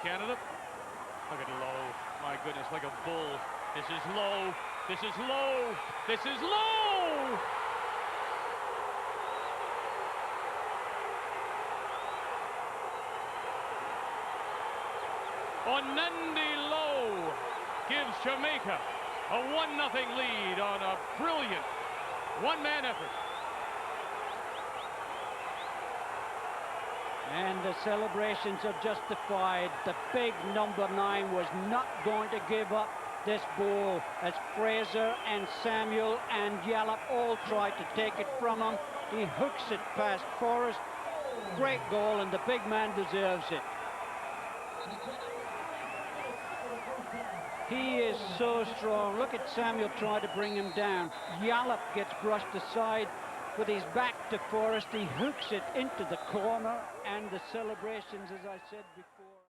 Canada. Look at Lowe. My goodness, like a bull. This is Lowe. This is Lowe. This is Lowe. Onandi Lowe gives Jamaica a 1-0 lead on a brilliant one-man effort. And the celebrations are justified. The big number 9 was not going to give up this ball as Fraser and Samuel and Yallop all tried to take it from him. He hooks it past Forrest. Great goal, and the big man deserves it. He is so strong. Look at Samuel try to bring him down. Yallop gets brushed aside with his back to Forrest. He hooks it into the corner, and the celebrations, as I said before.